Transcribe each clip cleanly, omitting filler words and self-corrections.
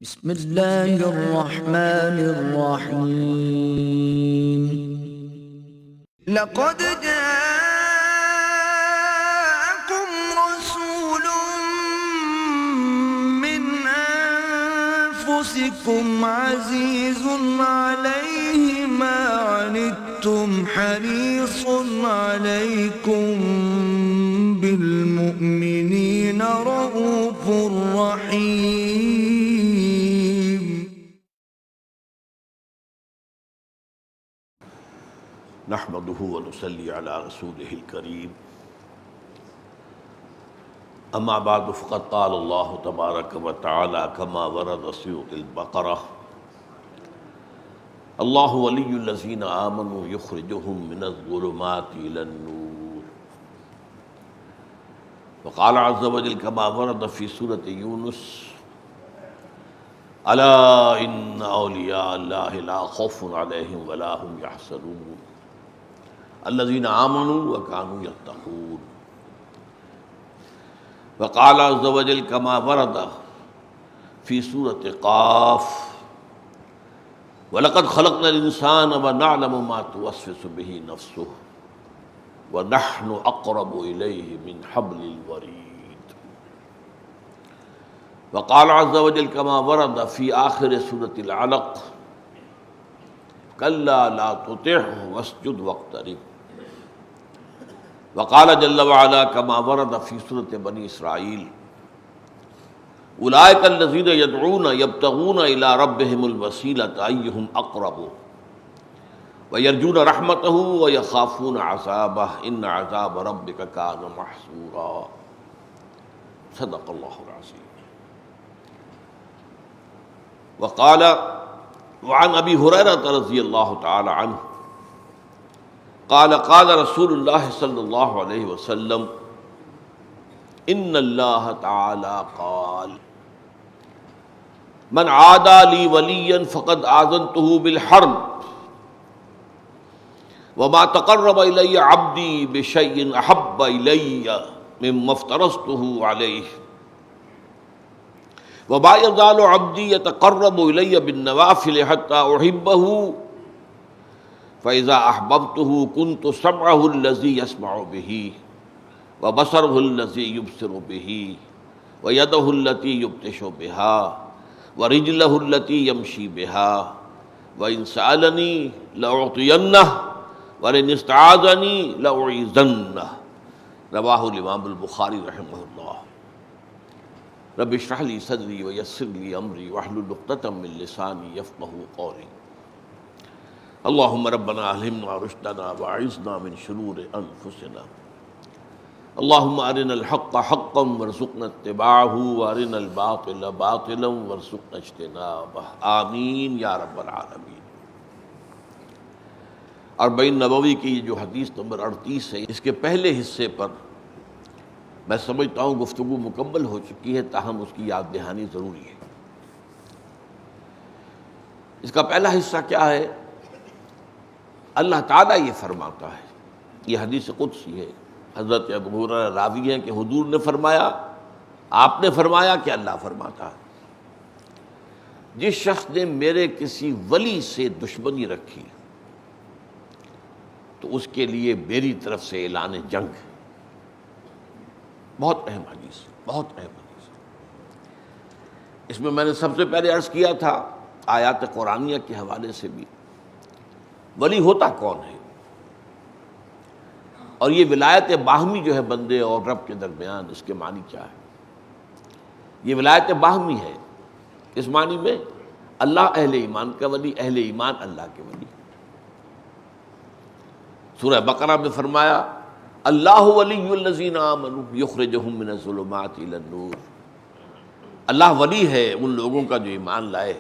بسم اللہ الرحمن الرحیم لقد جاءكم رسول من انفسكم عزيز عليه ما عنتم حريص عليكم بالمؤمنين رؤوف رحيم نحمده ونصلي على رسوله الكريم اما بعد فقد قال الله تبارك وتعالى كما ورد سورة البقرة الله ولي الذين آمنوا يخرجهم من الظلمات إلى النور وقال عز وجل كما ورد في سورة يونس ألا إن أولياء الله لا خوف عليهم ولا هم يحزنون الذين آمنوا وكانوا يتقون وقال عز وجل كما ورد في سورة قاف وَلَقَدْ خَلَقْنَا الْإِنسَانَ وَنَعْلَمُ مَا تُوَسْوِسُ بِهِ نَفْسُهُ وَنَحْنُ أَقْرَبُ إِلَيْهِ مِنْ حَبْلِ الْوَرِيدِ وقال عز وجل كما ورد في آخر سورة العلق كلا لا تطعه واسجد واقترب وقال جل وعلا كما ورد في سورة بني إسرائيل أولئك الذين يدعون يبتغون إلى ربهم الوسيلة أيهم أقرب ويرجون رحمته ويخافون عذابه إن عذاب ربك كان محذورا صدق الله العظيم وقال وعن أبي هريرة رضي الله تعالى عنه قال قال رسول الله صلى الله عليه وسلم إن الله تعالى قال من عادى لي وليا فقد آذنته بالحرب وما تقرب إلي عبدي بشيء أحب إلي مما افترضته عليه وما يزال عبدي يتقرب إلي بالنوافل حتى أحبه فإذا أحببته كنت سمعه الذي يسمع به وبصره الذي يبصر به ويده التي يبطش بها ورجله التي يمشي بها وإن سألني لأعطينه وإن استعاذني لأعيذنه رواه الإمام البخاري رحمه الله رب اشرح لي صدري ويسر لي أمري واحلل عقدة من لساني يفقهوا قولي اللهم ربنا ألهمنا رشدنا وأعذنا من شرور أنفسنا اللهم أرنا الحق حقا وارزقنا اتباعه وأرنا الباطل باطلا وارزقنا اجتنابه آمین یا رب العالمین۔ اربعین نبوی کی یہ جو حدیث نمبر 38 ہے، اس کے پہلے حصے پر میں سمجھتا ہوں گفتگو مکمل ہو چکی ہے، تاہم اس کی یاد دہانی ضروری ہے۔ اس کا پہلا حصہ کیا ہے؟ اللہ تعالیٰ یہ فرماتا ہے، یہ حدیث قدسی ہے، حضرت ابو ہریرہ راوی ہیں کہ حضور نے فرمایا، آپ نے فرمایا کہ اللہ فرماتا ہے جس شخص نے میرے کسی ولی سے دشمنی رکھی تو اس کے لیے میری طرف سے اعلان جنگ ہے۔ بہت اہم حدیث، بہت اہم حدیث۔ اس میں نے سب سے پہلے عرض کیا تھا آیات قرآنیہ کے حوالے سے بھی، ولی ہوتا کون ہے اور یہ ولایت باہمی جو ہے بندے اور رب کے درمیان، اس کے معنی کیا ہے؟ یہ ولایت باہمی ہے، اس معنی میں اللہ اہل ایمان کا ولی، اہل ایمان اللہ کے ولی۔ سورہ بقرہ میں فرمایا اللہ ولی الذین آمنوا یخرجہم من الظلمات الی النور، اللہ ولی ہے ان لوگوں کا جو ایمان لائے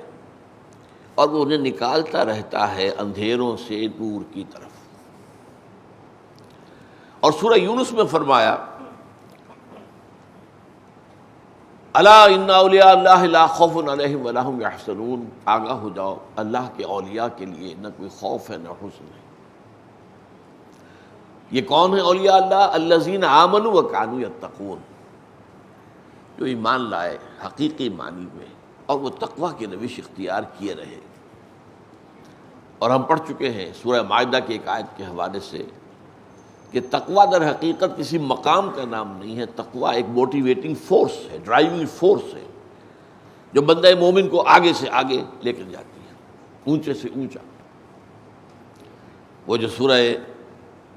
اور وہ انہیں نکالتا رہتا ہے اندھیروں سے نور کی طرف۔ اور سورہ یونس میں فرمایا الا ان اولیاء اللہ لا خوف علیہم ولا هم یحزنون، آگاہ ہو جاؤ اللہ کے اولیاء کے لیے نہ کوئی خوف ہے نہ حزن ہے۔ یہ کون ہے اولیاء اللہ؟ الذین آمنوا وکانوا یتقون، جو ایمان لائے حقیقی معنی میں اور وہ تقوی کی روش اختیار کیے رہے. اور ہم پڑھ چکے ہیں سورہ مائدہ کی ایک آیت کے حوالے سے کہ تقوی در حقیقت کسی مقام کا نام نہیں ہے. تقوی ایک موٹیویٹنگ فورس ہے، ڈرائیونگ فورس ہے، جو بندہ مومن کو آگے سے آگے لے کر جاتی ہے، اونچے سے اونچا. وہ جو سورہ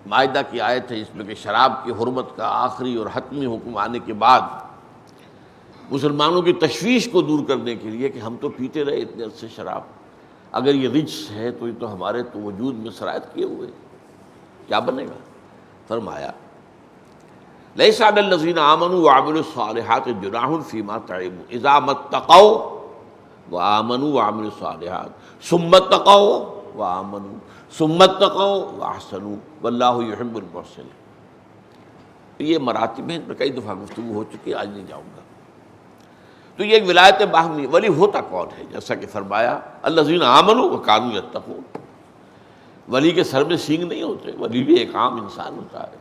مائدہ کی آیت ہے اس میں کہ شراب کی حرمت کا آخری اور حتمی حکم آنے کے بعد مسلمانوں کی تشویش کو دور کرنے کے لیے کہ ہم تو پیتے رہے اتنے عرصے شراب، اگر یہ رجس ہے تو یہ تو ہمارے تو وجود میں سرایت کیے ہوئے، کیا بنے گا؟ فرمایا لیس علی الذین آمنوا وعملوا الصالحات جناح فیما طعموا اذا ما اتقوا وآمنوا وعملوا الصالحات ثم اتقوا وآمنوا ثم اتقوا واحسنوا واللہ یحب المحسنین. یہ مراتب ہیں، ان پر کئی دفعہ گفتگو ہو چکی ہے، آج نہیں جاؤں گا. تو یہ ایک ولایت باہمی. ولی ہوتا کون ہے؟ جیسا کہ فرمایا الذین آمنوا وکانوا یتقون. ولی کے سر میں سینگ نہیں ہوتے، ولی بھی ایک عام انسان ہوتا ہے.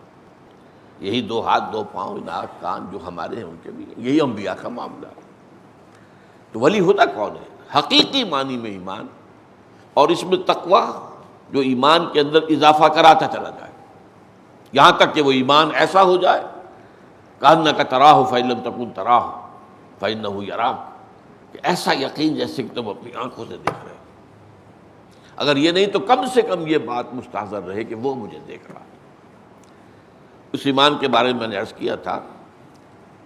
یہی 2 ہاتھ 2 پاؤں ناک کان جو ہمارے ہیں ان کے بھی، یہی انبیاء کا معاملہ ہے. تو ولی ہوتا کون ہے؟ حقیقی معنی میں ایمان، اور اس میں تقویٰ جو ایمان کے اندر اضافہ کراتا چلا جائے یہاں تک کہ وہ ایمان ایسا ہو جائے کأنک تراہ فإن لم تکن تراہ فإنہ یراک، کہ ایسا یقین جیسے کہ تم اپنی آنکھوں سے دیکھ رہے ہو. اگر یہ نہیں تو کم سے کم یہ بات مستحضر رہے کہ وہ مجھے دیکھ رہا ہے. اس ایمان کے بارے میں میں نے عرض کیا تھا،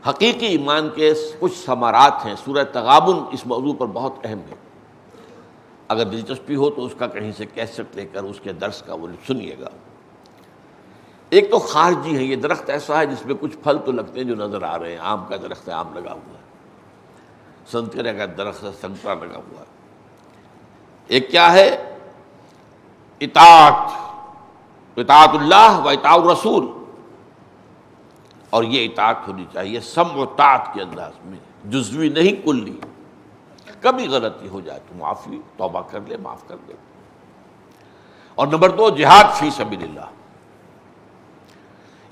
حقیقی ایمان کے کچھ ثمرات ہیں. سورہ تغابن اس موضوع پر بہت اہم ہے. اگر دلچسپی ہو تو اس کا کہیں سے کیسٹ لے کر اس کے درس کا وہ سنیے گا. ایک تو خارجی ہے، یہ درخت ایسا ہے جس میں کچھ پھل تو لگتے ہیں جو نظر آ رہے ہیں. آم کا درخت ہے، آم لگا ہوا ہے. سنترے کا درخت ہے، سنترا لگا ہوا ہے. ایک کیا ہے؟ اطاعت اللہ و اطاعت الرسول. اور یہ اطاعت ہونی چاہیے سمع و طاعت کے انداز میں، جزوی نہیں کلی. کبھی غلطی ہو جائے تو معافی، توبہ کر لے، معاف کر دے. اور نمبر 2 جہاد فی سبیل اللہ.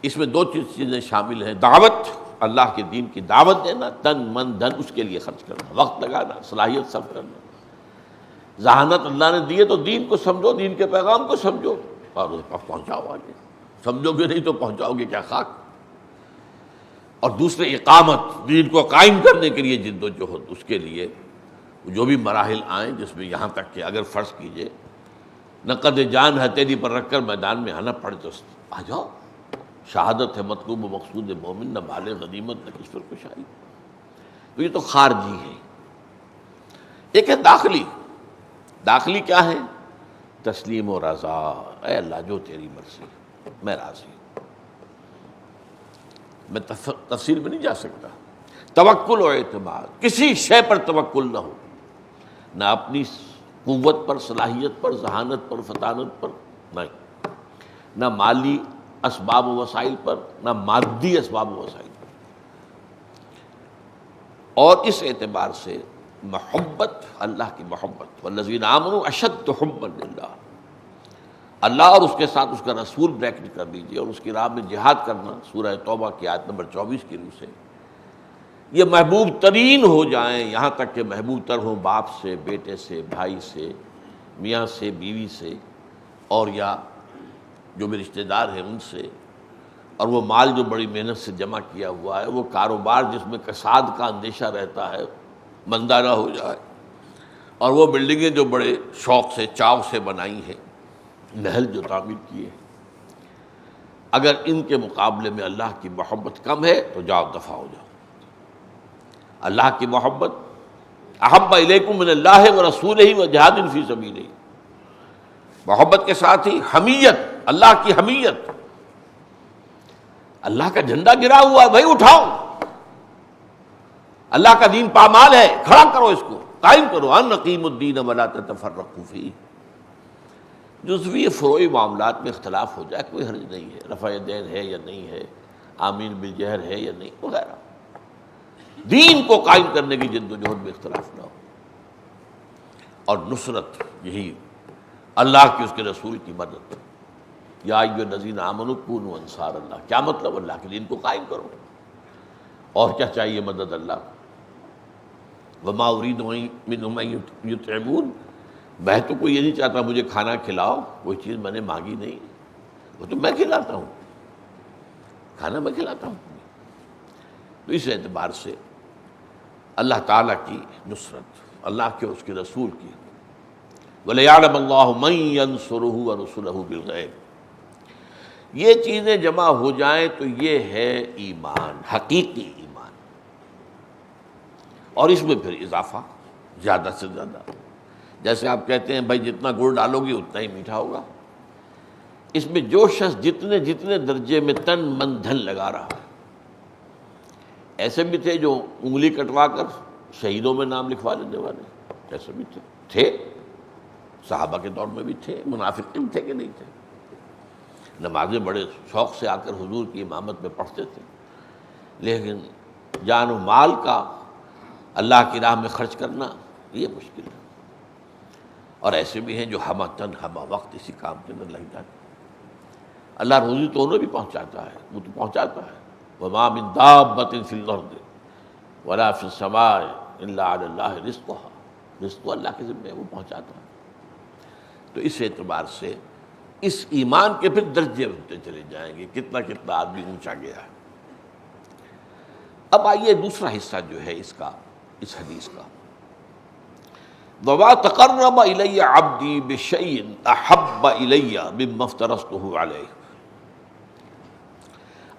اس میں 2 چیزیں شامل ہیں. دعوت، اللہ کے دین کی دعوت دینا، تن من دھن اس کے لیے خرچ کرنا، وقت لگانا، صلاحیت صرف کرنا. ذہانت اللہ نے دی ہے تو دین کو سمجھو، دین کے پیغام کو سمجھو اور اس پر پہنچاؤ آگے. سمجھو گے نہیں تو پہنچاؤ گے کیا خاک. اور دوسرے اقامت، دین کو قائم کرنے کے لیے جد و جہد. اس کے لیے جو بھی مراحل آئیں، جس میں یہاں تک کہ اگر فرض کیجئے نقد جان ہتھیلی پر رکھ کر میدان میں آنا پڑے تو آ جاؤ. شہادت ہے مطلوب و مقصود مومن، نہ مال غنیمت نہ کس پر کشائی. تو یہ تو خارجی ہے. ایک ہے داخلی. داخلی کیا ہے؟ تسلیم و رضا. اے اللہ جو تیری مرضی، میں راضی ہوں. میں تفصیل میں نہیں جا سکتا. توکل و اعتماد، کسی شے پر توکل نہ ہو، نہ اپنی قوت پر، صلاحیت پر، ذہانت پر، فطانت پر، نہیں. نہ مالی اسباب و وسائل پر، نہ مادی اسباب و وسائل پر. اور اس اعتبار سے محبت، اللہ کی محبت، والذین آمنوا اشد حبا للہ. اللہ اور اس کے ساتھ اس کا رسول بریکٹ کر لیجیے، اور اس کی راہ میں جہاد کرنا، سورہ توبہ کی آیت نمبر 24 کی روح سے یہ محبوب ترین ہو جائیں. یہاں تک کہ محبوب تر ہوں باپ سے، بیٹے سے، بھائی سے، میاں سے، بیوی سے، اور یا جو بھی رشتہ دار ہیں ان سے. اور وہ مال جو بڑی محنت سے جمع کیا ہوا ہے، وہ کاروبار جس میں کساد کا اندیشہ رہتا ہے مندہ نہ ہو جائے، اور وہ بلڈنگیں جو بڑے شوق سے، چاو سے بنائی ہیں، محل جو تعمیر کیے ہیں، اگر ان کے مقابلے میں اللہ کی محبت کم ہے تو جاؤ دفع ہو جاؤ. اللہ کی محبت احب الیکم من اللہ و رسولہ و جہاد فی سبیلہ. محبت کے ساتھ ہی حمیت، اللہ کی حمیت. اللہ کا جھنڈا گرا ہوا ہے بھائی اٹھاؤ. اللہ کا دین پامال ہے، کھڑا کرو، اس کو قائم کرو. ان اقیموا الدین ولا تتفرقوا فیہ. جزوی فروعی معاملات میں اختلاف ہو جائے کوئی حرج نہیں ہے. رفع دین ہے یا نہیں ہے، آمین بالجہر ہے یا نہیں، وغیرہ. دین کو قائم کرنے کی جد و جہد میں اختلاف نہ ہو. اور نصرت، یہی اللہ کی، اس کے رسول کی مدد. یا ایھا الذین آمنوا کونوا انصار اللہ. کیا مطلب؟ اللہ کے دین کو قائم کرو. اور کیا چاہیے؟ مدد اللہ. وما اريد منهم ان يطعمون، میں تو کوئی یہ نہیں چاہتا مجھے کھانا کھلاؤ، کوئی چیز میں نے مانگی نہیں، وہ تو میں کھلاتا ہوں، کھانا میں کھلاتا ہوں۔ تو اس اعتبار سے اللہ تعالیٰ کی نصرت، اللہ کے اس کے رسول کی، وَلِيَعْلَمَ اللَّهُ مَن يَنصُرُهُ وَرُسُلَهُ بِالْغَيْبِ، یہ چیزیں جمع ہو جائیں تو یہ ہے ایمان، حقیقی ایمان، اور اس میں پھر اضافہ زیادہ سے زیادہ، جیسے آپ کہتے ہیں بھائی جتنا گڑ ڈالو گی اتنا ہی میٹھا ہوگا، اس میں جو شخص جتنے جتنے درجے میں تن من دھن لگا رہا ہے، ایسے بھی تھے جو انگلی کٹوا کر شہیدوں میں نام لکھوا لینے والے، ایسے بھی تھے صحابہ کے دور میں بھی تھے، منافقین تھے کہ نہیں تھے، نمازیں بڑے شوق سے آ کر حضور کی امامت میں پڑھتے تھے، لیکن جان و مال کا اللہ کی راہ میں خرچ کرنا یہ مشکل ہے، اور ایسے بھی ہیں جو ہمہ تن ہمہ وقت اسی کام کے اندر لگ جاتے ہیں۔ اللہ روزی تو انہیں بھی پہنچاتا ہے، وہ تو پہنچاتا ہے، وَمَا مِن دَابَّةٍ فِي الْأَرْضِ وَلَا فِي السَّمَاءِ إِلَّا عَلَى اللَّهِ رِزْقُهَا، رزق اللہ کے ذمہ ہے، وہ پہنچاتا ہے۔ تو اس اعتبار سے اس ایمان کے پھر درجے ہوتے چلے جائیں گے، کتنا کتنا آدمی اونچا گیا ہے۔ اب آئیے دوسرا حصہ جو ہے اس کا، اس حدیث کا، وَمَا تَقَرَّبَ إِلَيَّ عَبْدِي بِشَيْءٍ أَحَبَّ إِلَيَّ مِمَّا افْتَرَضْتُهُ عَلَيْهِ۔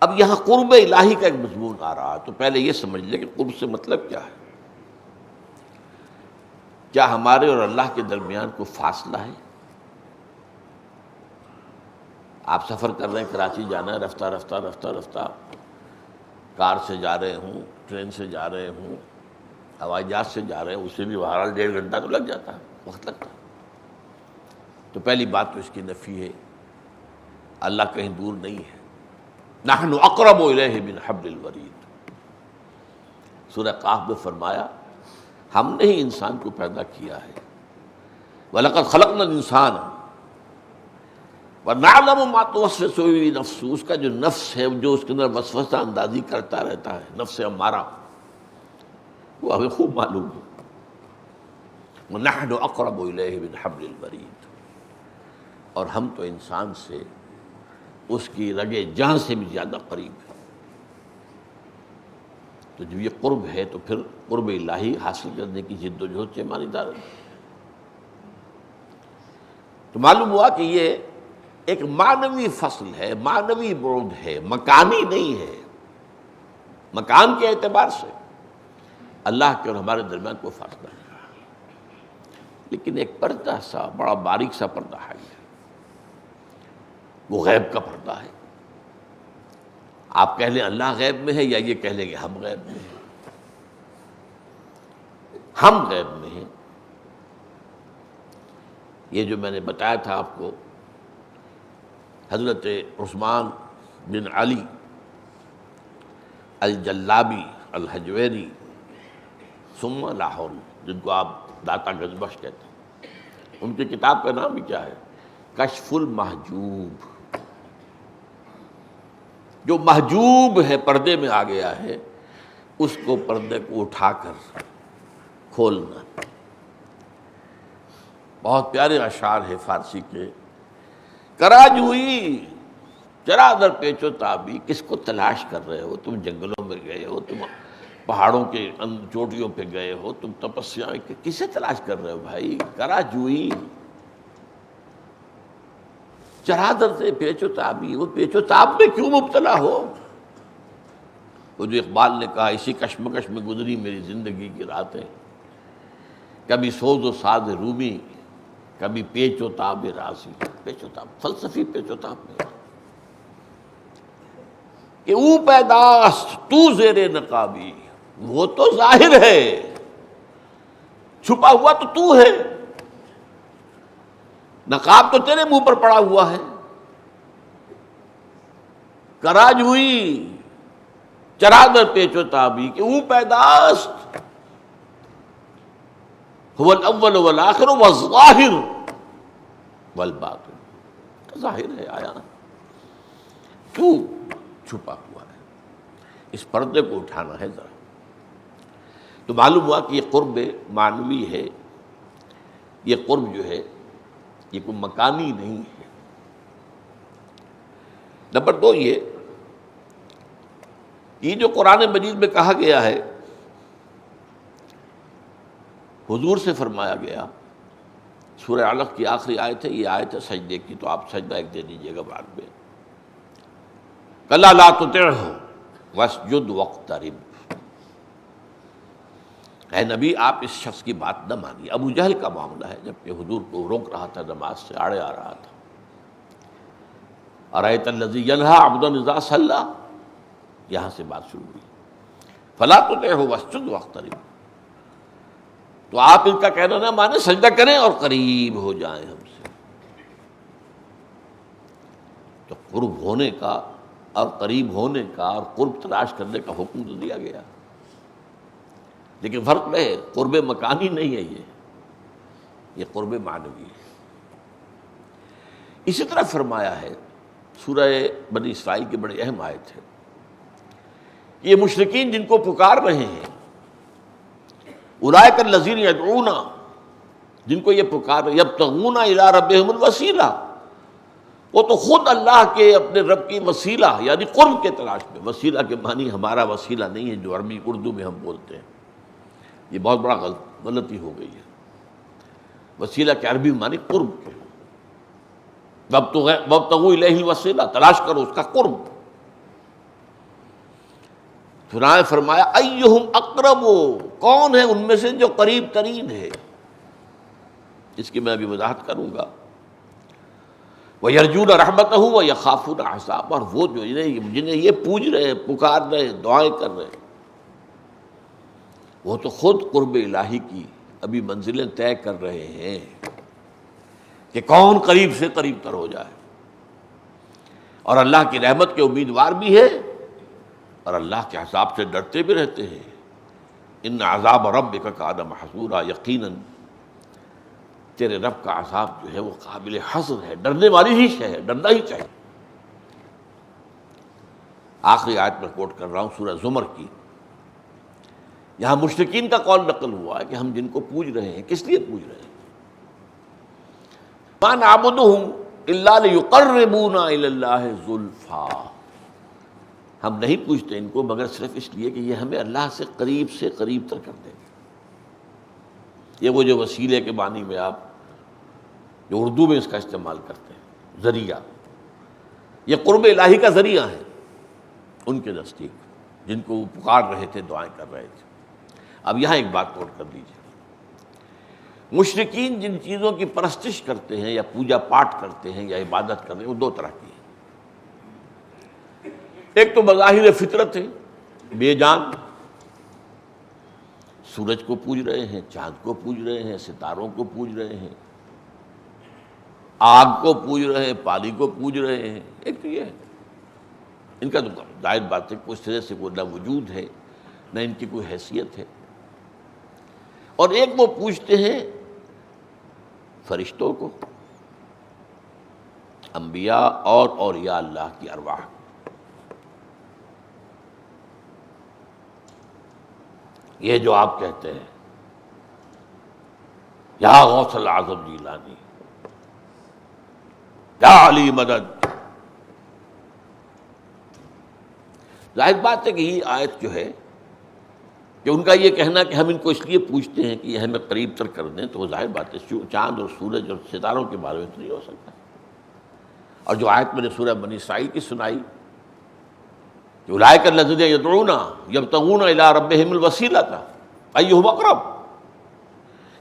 اب یہاں قرب الہی کا ایک مضمون آ رہا ہے، تو پہلے یہ سمجھ لیں کہ قرب سے مطلب کیا ہے۔ کیا ہمارے اور اللہ کے درمیان کوئی فاصلہ ہے؟ آپ سفر کر رہے ہیں، کراچی جانا ہے، رفتہ رفتہ رفتہ رفتہ کار سے جا رہے ہوں، ٹرین سے جا رہے ہوں، ہوائی جہاز سے جا رہے ہیں، اسے بھی بہرحال 1.5 گھنٹہ تو لگ جاتا ہے، وقت لگتا ہے۔ تو پہلی بات تو اس کی نفی ہے، اللہ کہیں دور نہیں ہے، نحن اقرب الیہ من حبل الورید۔ سورہ قاف میں فرمایا ہم نے ہی انسان کو پیدا کیا ہے، وَلَقَدْ خَلَقْنَا الْإِنسَانَ وَنَعْلَمُ مَا تُوَسْوِسُ بِهِ نَفْسُهُ، اس کا جو نفس ہے، جو اس کے اندر وسوسہ اندازی کرتا رہتا ہے، نفس امارہ، وہ ہمیں خوب معلوم ہے۔ وَنَحْنُ أَقْرَبُ إِلَيْهِ مِنْ حَبْلِ الْوَرِيدِ، اور ہم تو انسان سے اس کی رگے جان سے بھی زیادہ قریب ہے۔ تو جب یہ قرب ہے تو پھر قرب الہی حاصل کرنے کی جد و جہد سے مانی دار ہے۔ تو معلوم ہوا کہ یہ ایک معنوی فصل ہے، معنوی بعد ہے، مکانی نہیں ہے۔ مکان کے اعتبار سے اللہ کے اور ہمارے درمیان کوئی فاصلہ نہیں، لیکن ایک پردہ سا، بڑا باریک سا پردہ ہے، وہ غیب کا پردہ ہے۔ آپ کہہ لیں اللہ غیب میں ہے، یا یہ کہہ لیں کہ ہم غیب میں ہیں۔ ہم غیب میں ہیں، یہ جو میں نے بتایا تھا آپ کو، حضرت عثمان بن علی الجلابی الحجویری ثم لاہوری، جن کو آپ داتا گنجبخش کہتے ہیں، ان کی کتاب کا نام بھی کیا ہے؟ کشف المحجوب۔ جو محجوب ہے، پردے میں آ گیا ہے، اس کو پردے کو اٹھا کر کھولنا۔ بہت پیارے اشعار ہے فارسی کے، کراج ہوئی چرا در پیچ و تابی، کس کو تلاش کر رہے ہو تم؟ جنگلوں میں گئے ہو تم، پہاڑوں کے چوٹیوں پہ گئے ہو تم، تپسیا کسے تلاش کر رہے ہو بھائی؟ کراج ہوئی چرادر سے پیچ و تابی، وہ پیچ و تاب میں کیوں مبتلا ہو؟ وہ جو اقبال نے کہا، اسی کشمکش میں گزری میری زندگی کی راتیں، کبھی سوز و ساز رومی، کبھی پیچ و تاب رازی۔ پیچ و تاب، فلسفی پیچ و تاب میں کہ او پیداست تو زیر نقابی، وہ تو ظاہر ہے، چھپا ہوا تو ہے، نقاب تو تیرے منہ پر پڑا ہوا ہے۔ کراج ہوئی چرادر پیچ و تابی کہ او پیداست هو الاول والآخر والظاہر والباطن، ظاہر ہے، آیا تو چھپا ہوا ہے، اس پردے کو اٹھانا ہے ذرا۔ تو معلوم ہوا کہ یہ قرب معنوی ہے، یہ قرب جو ہے یہ کوئی مکانی نہیں ہے۔ نمبر 2 یہ جو قرآن مجید میں کہا گیا ہے، حضور سے فرمایا گیا، سورہ علق کی آخری آیت ہے، یہ آیت ہے سجدے کی، تو آپ سجدہ ایک دے دیجیے گا بعد میں۔ کلا لا تطعہ واسجد واقترب، اے نبی آپ اس شخص کی بات نہ مانیے۔ ابو جہل کا معاملہ ہے، جب کہ حضور کو روک رہا تھا، نماز سے آڑے آ رہا تھا۔ ارأیت الذی ینہی عبدا اذا صلی، یہاں سے بات شروع ہوئی، فلا تطعہ واسجد واقترب، تو آپ ان کا کہنا نہ مانیں، سجدہ کریں اور قریب ہو جائیں ہم سے۔ تو قرب ہونے کا اور قریب ہونے کا اور قرب تلاش کرنے کا حکم تو دیا گیا، لیکن فرق ہے، قرب مکانی نہیں ہے، یہ قرب معنوی ہے۔ اسی طرح فرمایا ہے، سورہ بنی اسرائیل کی بڑی اہم آیت ہے، یہ مشرکین جن کو پکار رہے ہیں، اولئک الذین یدعون، جن کو یہ پکار رہے، یبتغون الی ربہم الوسیلہ، وہ تو خود اللہ کے اپنے رب کی وسیلہ یعنی قرب کے تلاش میں۔ وسیلہ کے معنی ہمارا وسیلہ نہیں ہے جو عربی اردو میں ہم بولتے ہیں، یہ بہت بڑا غلطی ہو گئی ہے۔ وسیلہ کے عربی معنی قرب کے، وابتغوا الیہ الوسیلہ، تلاش کرو اس کا قرب۔ چنانچہ فرمایا ایہم اقرب، کون ہے ان میں سے جو قریب ترین ہے، اس کی میں ابھی وضاحت کروں گا۔ وَيَرْجُونَ رَحْمَتَهُ وَيَخَافُونَ عَذَابَهُ، اور وہ جو جنہیں یہ پوج رہے ہیں، پکار رہے ہیں، دعائیں کر رہے ہیں، وہ تو خود قرب الہی کی ابھی منزلیں طے کر رہے ہیں کہ کون قریب سے قریب تر ہو جائے، اور اللہ کی رحمت کے امیدوار بھی ہے اور اللہ کے عذاب سے ڈرتے بھی رہتے ہیں۔ ان عذاب ربک کان محذورا، یقیناً تیرے رب کا عذاب جو ہے وہ قابل حذر ہے، ڈرنے والی ہی شے ہے، ڈرنا ہی چاہیے۔ آخری آیت میں کوٹ کر رہا ہوں سورہ زمر کی، یہاں مشرکین کا قول نقل ہوا ہے کہ ہم جن کو پوج رہے ہیں، کس لیے پوج رہے ہیں؟ ما نعبدہم الا لیقربونا الی اللہ زلفیٰ، ہم نہیں پوچھتے ان کو مگر صرف اس لیے کہ یہ ہمیں اللہ سے قریب تر کر دیں۔ یہ وہ جو وسیلے کے معنی میں آپ جو اردو میں اس کا استعمال کرتے ہیں، ذریعہ، یہ قرب الہی کا ذریعہ ہے ان کے نزدیک، جن کو وہ پکار رہے تھے، دعائیں کر رہے تھے۔ اب یہاں ایک بات نوٹ کر دیجیے، مشرکین جن چیزوں کی پرستش کرتے ہیں یا پوجا پاٹ کرتے ہیں یا عبادت کرتے ہیں، وہ دو طرح کی ہیں۔ ایک تو بظاہر فطرت ہے، بے جان، سورج کو پوج رہے ہیں، چاند کو پوج رہے ہیں، ستاروں کو پوج رہے ہیں، آگ کو پوج رہے ہیں، پانی کو پوج رہے ہیں۔ ایک تو یہ ہے، ان کا تو ظاہر بات ہے کوئی طرح سے کوئی نہ وجود ہے نہ ان کی کوئی حیثیت ہے۔ اور ایک وہ پوجتے ہیں فرشتوں کو، انبیاء اور اولیاء اللہ کی ارواح۔ یہ جو آپ کہتے ہیں یا غوث العظم جیلانی، یا علی مدد، ظاہر بات ہے کہ یہ آیت جو ہے کہ ان کا یہ کہنا کہ ہم ان کو اس لیے پوچھتے ہیں کہ یہ ہمیں قریب تر کر دیں، تو وہ ظاہر بات ہے چاند اور سورج اور ستاروں کے بارے میں تو نہیں ہو سکتا۔ اور جو آیت میں نے سورہ بنی اسرائیل کی سنائی، اولئک الذین یدعون یبتغون الی ربہم الوسیلۃ ایہم اقرب،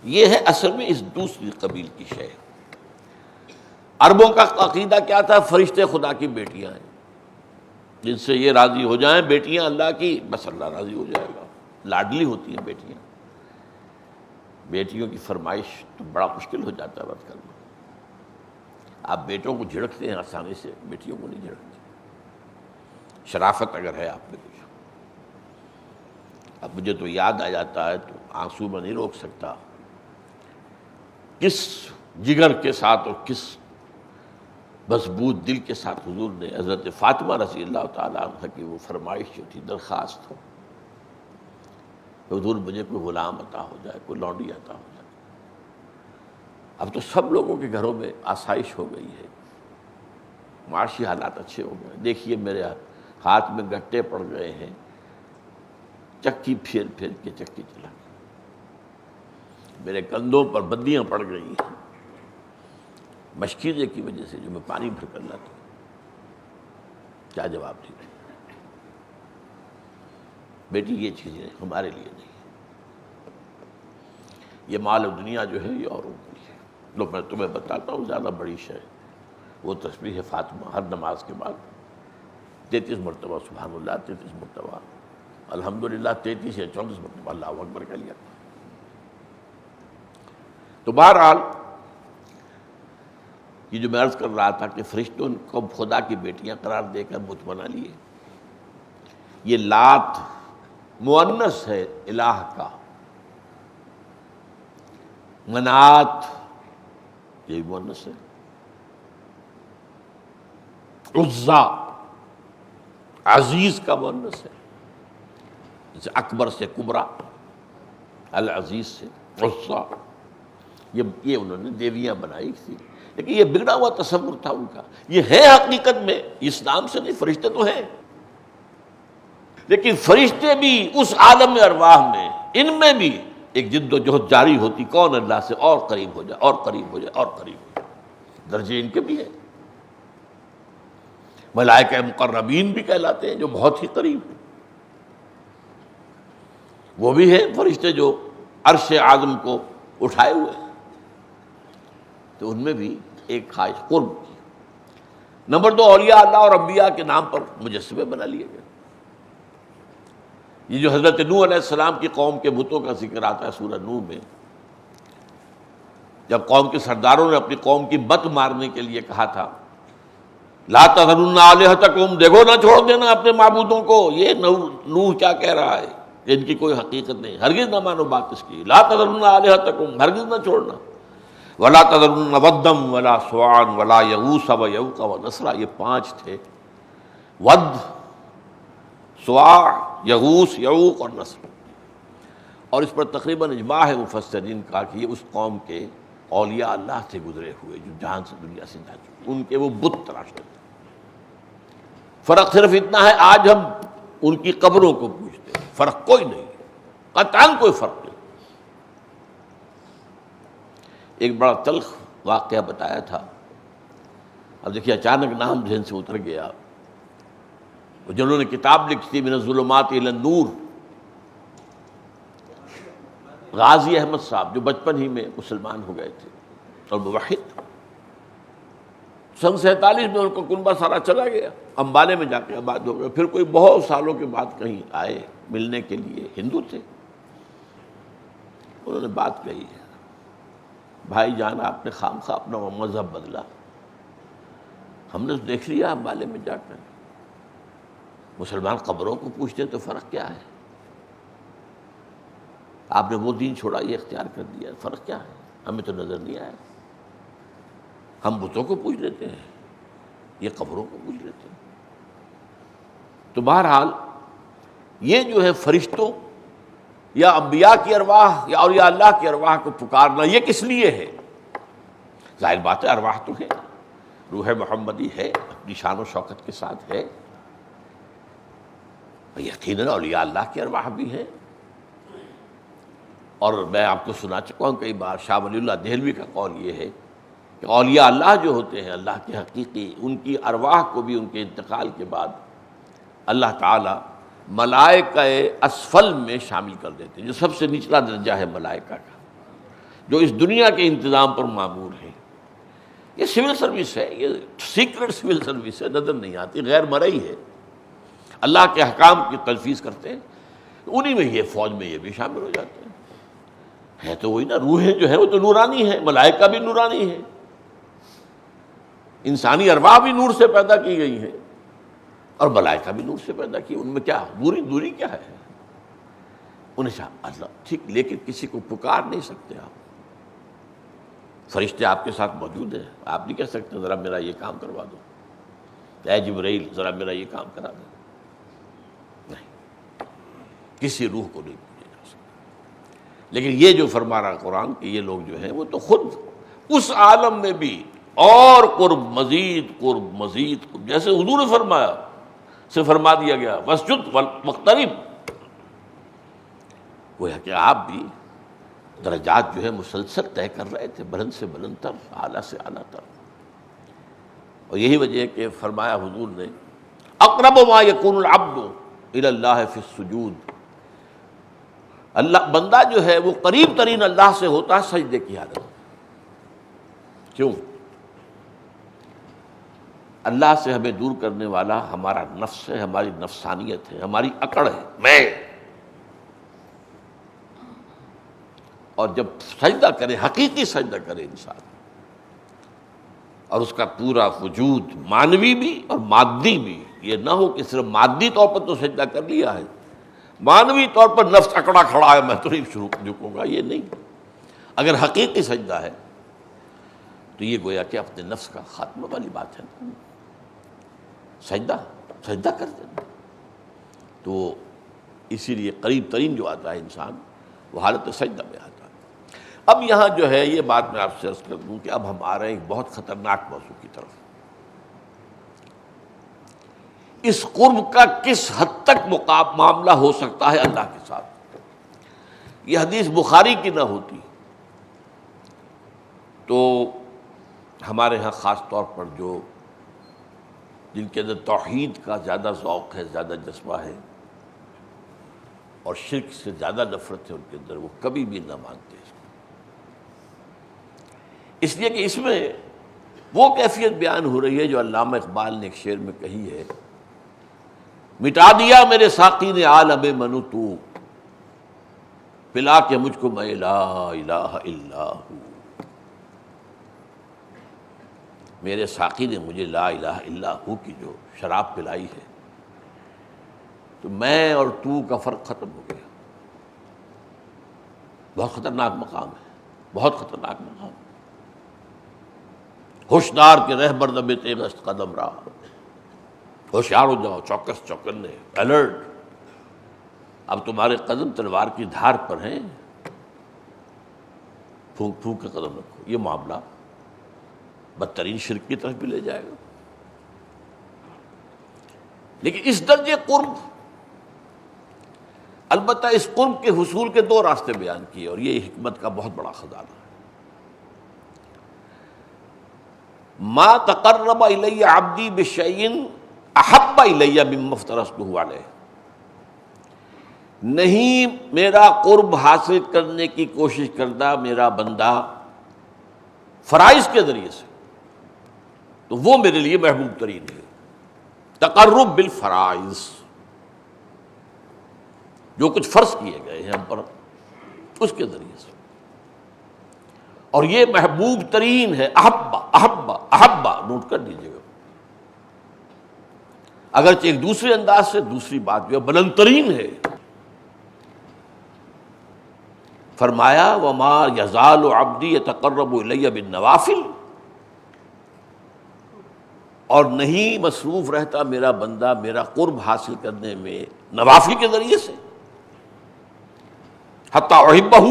یہ ہے اصل میں اس دوسری قبیل کی شے۔ عربوں کا عقیدہ کیا تھا؟ فرشتے خدا کی بیٹیاں ہیں، جن سے یہ راضی ہو جائیں بیٹیاں اللہ کی، بس اللہ راضی ہو جائے گا۔ لاڈلی ہوتی ہیں بیٹیاں، بیٹیوں کی فرمائش تو بڑا مشکل ہو جاتا ہے رد کرنا۔ آپ بیٹوں کو جھڑکتے ہیں آسانی سے، بیٹیوں کو نہیں جھڑکتے، شرافت اگر ہے آپ میں کچھ۔ اب مجھے تو یاد آ جاتا ہے تو آنسو میں نہیں روک سکتا، کس جگر کے ساتھ اور کس مضبوط دل کے ساتھ حضور نے حضرت فاطمہ رضی اللہ تعالیٰ عنہ کی وہ فرمائش جو تھی، درخواست ہو حضور مجھے کوئی غلام عطا ہو جائے، کوئی لونڈی عطا ہو جائے۔ اب تو سب لوگوں کے گھروں میں آسائش ہو گئی ہے، معاشی حالات اچھے ہو گئے۔ دیکھیے میرے ہاتھ میں گٹے پڑ گئے ہیں، چکی پھیر پھیر کے چکی چلا، میرے کندھوں پر بندیاں پڑ گئی ہیں مشکیزے کی وجہ سے جو میں پانی بھر کر لاتا ہوں۔ کیا جواب دیں؟ بیٹی یہ چیزیں ہمارے لیے نہیں، یہ مال و دنیا جو ہے یہ اوروں کے لیے۔ لو میں تمہیں بتاتا ہوں زیادہ بڑی شے، وہ تسبیح فاطمہ ہر نماز کے بعد 33 مرتبہ سبحان اللہ، 33 مرتبہ الحمدللہ، 33 یا 34 مرتبہ اللہ اکبر کہہ لیا۔ تو بہرحال یہ جو میں عرض کر رہا تھا کہ فرشتوں کو خدا کی بیٹیاں قرار دے کر بت بنا لیے، یہ لات مؤنث ہے الہ کا، منات یہ مؤنث ہے، عزا عزیز کا مؤنث ہے، جیسے اکبر سے کبرا، العزیز سے عزا، یہ انہوں نے دیویاں بنائی تھی، لیکن یہ بگڑا ہوا تصور تھا ان کا۔ یہ ہے حقیقت میں اسلام سے نہیں، فرشتے تو ہیں، لیکن فرشتے بھی اس عالم ارواح میں، ان میں بھی ایک جد و جہد جاری ہوتی، کون اللہ سے اور قریب ہو جائے، اور قریب ہو جائے، اور قریب ہو جائے۔ درجے ان کے بھی ہیں، ملائکہ مقربین بھی کہلاتے ہیں جو بہت ہی قریب ہیں، وہ بھی ہیں فرشتے جو عرش اعظم کو اٹھائے ہوئے ہیں، تو ان میں بھی ایک خواہش قرب کی۔ نمبر 2، اولیاء اللہ اور انبیاء کے نام پر مجسمے بنا لیے گئے۔ یہ جو حضرت نوح علیہ السلام کی قوم کے بتوں کا ذکر آتا ہے سورہ نوح میں، جب قوم کے سرداروں نے اپنی قوم کی بت مارنے کے لیے کہا تھا لا تذرن آلہتکم، دیکھو نہ چھوڑ دینا اپنے معبودوں کو، یہ نوح کیا کہہ رہا ہے، ان کی کوئی حقیقت نہیں، ہرگز نہ مانو بات اس کی، لا تذرن آلہتکم، ہرگز نہ چھوڑنا، ولا تذرن ودم ولا سواعا ولا یغوث ویعوق ونسرا، یہ 5 تھے، ود، سواع، یغوث، یعوق اور نسر، اور اس پر تقریباً اجماع ہے مفسرین کا کہ یہ اس قوم کے اولیاء اللہ سے گزرے ہوئے جو جہان سے دنیا سے جا چکے، ان کے وہ بت تراشتے تھے۔ فرق صرف اتنا ہے آج ہم ان کی قبروں کو پوجتے ہیں، فرق کوئی نہیں، قطعاً کوئی فرق نہیں۔ ایک بڑا تلخ واقعہ بتایا تھا، اب دیکھیے اچانک نام ذہن سے اتر گیا، جنہوں نے کتاب لکھی تھی من الظلمات الی النور، غازی احمد صاحب جو بچپن ہی میں مسلمان ہو گئے تھے اور موحد، سن 47 میں ان کو کنبہ سارا چلا گیا، امبالے میں جا کے آباد ہو گئے، پھر کوئی بہت سالوں کے بعد کہیں آئے ملنے کے لیے، ہندو تھے، انہوں نے بات کہی ہے، بھائی جان آپ نے خام خواہ اپنا مذہب بدلا، ہم نے دیکھ لیا امبالے میں جا کر، مسلمان قبروں کو پوچھتے ہیں تو فرق کیا ہے؟ آپ نے وہ دین چھوڑا، یہ اختیار کر دیا، فرق کیا ہے؟ ہمیں تو نظر نہیں آیا، ہم بتوں کو پوچھ لیتے ہیں، یہ قبروں کو پوچھ لیتے ہیں۔ تو بہرحال یہ جو ہے فرشتوں یا انبیاء کی ارواح یا اولیاء اللہ کی ارواح کو پکارنا، یہ کس لیے ہے؟ ظاہر بات ہے ارواح تو ہے، روح محمدی ہے، اپنی شان و شوکت کے ساتھ ہے، یقیناً اولیاء اللہ کی ارواح بھی ہیں، اور میں آپ کو سنا چکا ہوں کئی بار، شاہ ولی اللہ دہلوی کا قول یہ ہے کہ اولیاء اللہ جو ہوتے ہیں اللہ کے حقیقی، ان کی ارواح کو بھی ان کے انتقال کے بعد اللہ تعالیٰ ملائکہ اسفل میں شامل کر دیتے ہیں، جو سب سے نچلا درجہ ہے ملائکہ کا، جو اس دنیا کے انتظام پر مامور ہے۔ یہ سول سروس ہے، یہ سیکرٹ سول سروس ہے، نظر نہیں آتی، غیر مرئی ہے، اللہ کے احکام کی تنفیذ کرتے ہیں، انہی میں یہ فوج میں یہ بھی شامل ہو جاتے ہیں۔ ہے تو وہی نا، روحیں جو ہے وہ تو نورانی ہے، ملائکہ بھی نورانی ہے، انسانی ارواح بھی نور سے پیدا کی گئی ہیں، اور ملائکہ بھی نور سے پیدا کی، ان میں کیا دوری کیا ہے؟ انہیں اللہ ٹھیک، لیکن کسی کو پکار نہیں سکتے آپ، فرشتے آپ کے ساتھ موجود ہیں، آپ نہیں کہہ سکتے ذرا میرا یہ کام کروا دو، اے جبرائیل ذرا میرا یہ کام کرا دو، نہیں، کسی روح کو نہیں پوچھا جا سکتا۔ لیکن یہ جو فرما رہا قرآن کہ یہ لوگ جو ہیں وہ تو خود اس عالم میں بھی اور قرب مزید قرب مزید قرب، جیسے حضور نے فرمایا سے فرما دیا گیا واسجد واقترب، گویا کہ آپ بھی درجات جو ہے مسلسل طے کر رہے تھے، بلند سے بلند تر، اعلیٰ سے اعلیٰ تر. اور یہی وجہ ہے کہ فرمایا حضور نے اقرب ما یکون العبد الی اللہ فی السجود، اللہ بندہ جو ہے وہ قریب ترین اللہ سے ہوتا ہے سجدے کی حالت میں. کیوں؟ اللہ سے ہمیں دور کرنے والا ہمارا نفس ہے، ہماری نفسانیت ہے، ہماری اکڑ ہے، میں. اور جب سجدہ کرے، حقیقی سجدہ کرے انسان، اور اس کا پورا وجود مانوی بھی اور مادی بھی، یہ نہ ہو کہ صرف مادی طور پر تو سجدہ کر لیا ہے، مانوی طور پر نفس اکڑا کھڑا ہے، میں تو نہیں شروع جھکوں گا، یہ نہیں. اگر حقیقی سجدہ ہے تو یہ گویا کہ اپنے نفس کا خاتمہ والی بات ہے. سجدہ کر دینا. تو اسی لیے قریب ترین جو آتا ہے انسان وہ حالت سجدہ میں آتا ہے. اب یہاں جو ہے یہ بات میں آپ سے عرض کر دوں کہ اب ہم آ رہے ہیں ایک بہت خطرناک موضوع کی طرف. اس قرب کا کس حد تک معاملہ ہو سکتا ہے اللہ کے ساتھ. یہ حدیث بخاری کی نہ ہوتی تو ہمارے ہاں خاص طور پر جو جن کے اندر توحید کا زیادہ ذوق ہے، زیادہ جذبہ ہے، اور شرک سے زیادہ نفرت ہے ان کے اندر، وہ کبھی بھی نہ مانتے اس کو. اس لیے کہ اس میں وہ کیفیت بیان ہو رہی ہے جو علامہ اقبال نے ایک شعر میں کہی ہے، مٹا دیا میرے ساقی نے عالم منو تو، پلا کے مجھ کو میں لا الہ الا ہوں. میرے ساقی نے مجھے لا الہ الا ہو کی جو شراب پلائی ہے تو میں اور تو کا فرق ختم ہو گیا. بہت خطرناک مقام ہے، بہت خطرناک مقام. ہوشیار کے رہبر دب تیغست قدم رہا، ہوشیار ہو جاؤ، چوکس چوکنے، الرٹ. اب تمہارے قدم تلوار کی دھار پر ہیں، پھونک پھونک کے قدم رکھو. یہ معاملہ بدترین شرک کی طرف بھی لے جائے گا. لیکن اس درجے قرب، البتہ اس قرب کے حصول کے دو راستے بیان کیے، اور یہ حکمت کا بہت بڑا خزانہ ہے. ما تقرب الی عبدی بشیء احب الی مما افترضته علیہ، نہیں میرا قرب حاصل کرنے کی کوشش کرتا میرا بندہ فرائض کے ذریعے سے تو وہ میرے لیے محبوب ترین ہے. تقرب بالفرائض، جو کچھ فرض کیے گئے ہیں ہم پر اس کے ذریعے سے، اور یہ محبوب ترین ہے. احبا احبا احبا، نوٹ کر لیجیے گا. اگرچہ ایک دوسرے انداز سے دوسری بات جو ہے بلند ترین ہے. فرمایا وما یزال عبدی یتقرب الی بالنوافل، اور نہیں مصروف رہتا میرا بندہ میرا قرب حاصل کرنے میں نوافل کے ذریعے سے، حتی احبہ،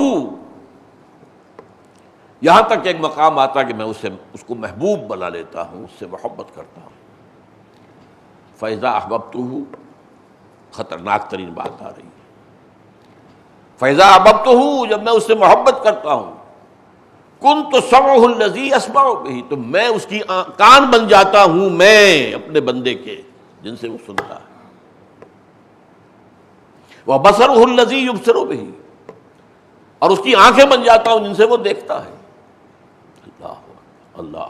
یہاں تک کہ ایک مقام آتا کہ میں اس کو محبوب بنا لیتا ہوں، اس سے محبت کرتا ہوں. فاذا احببتہ، خطرناک ترین بات آ رہی ہے. فاذا احببتہ، جب میں اس سے محبت کرتا ہوں، کنت سمعہ الذی یسمع بہ، تو میں اس کی کان بن جاتا ہوں، میں اپنے بندے کے جن سے وہ سنتا ہے. وبصرہ الذی یبصر بہ، اور اس کی آنکھیں بن جاتا ہوں جن سے وہ دیکھتا ہے. اللہ اللہ.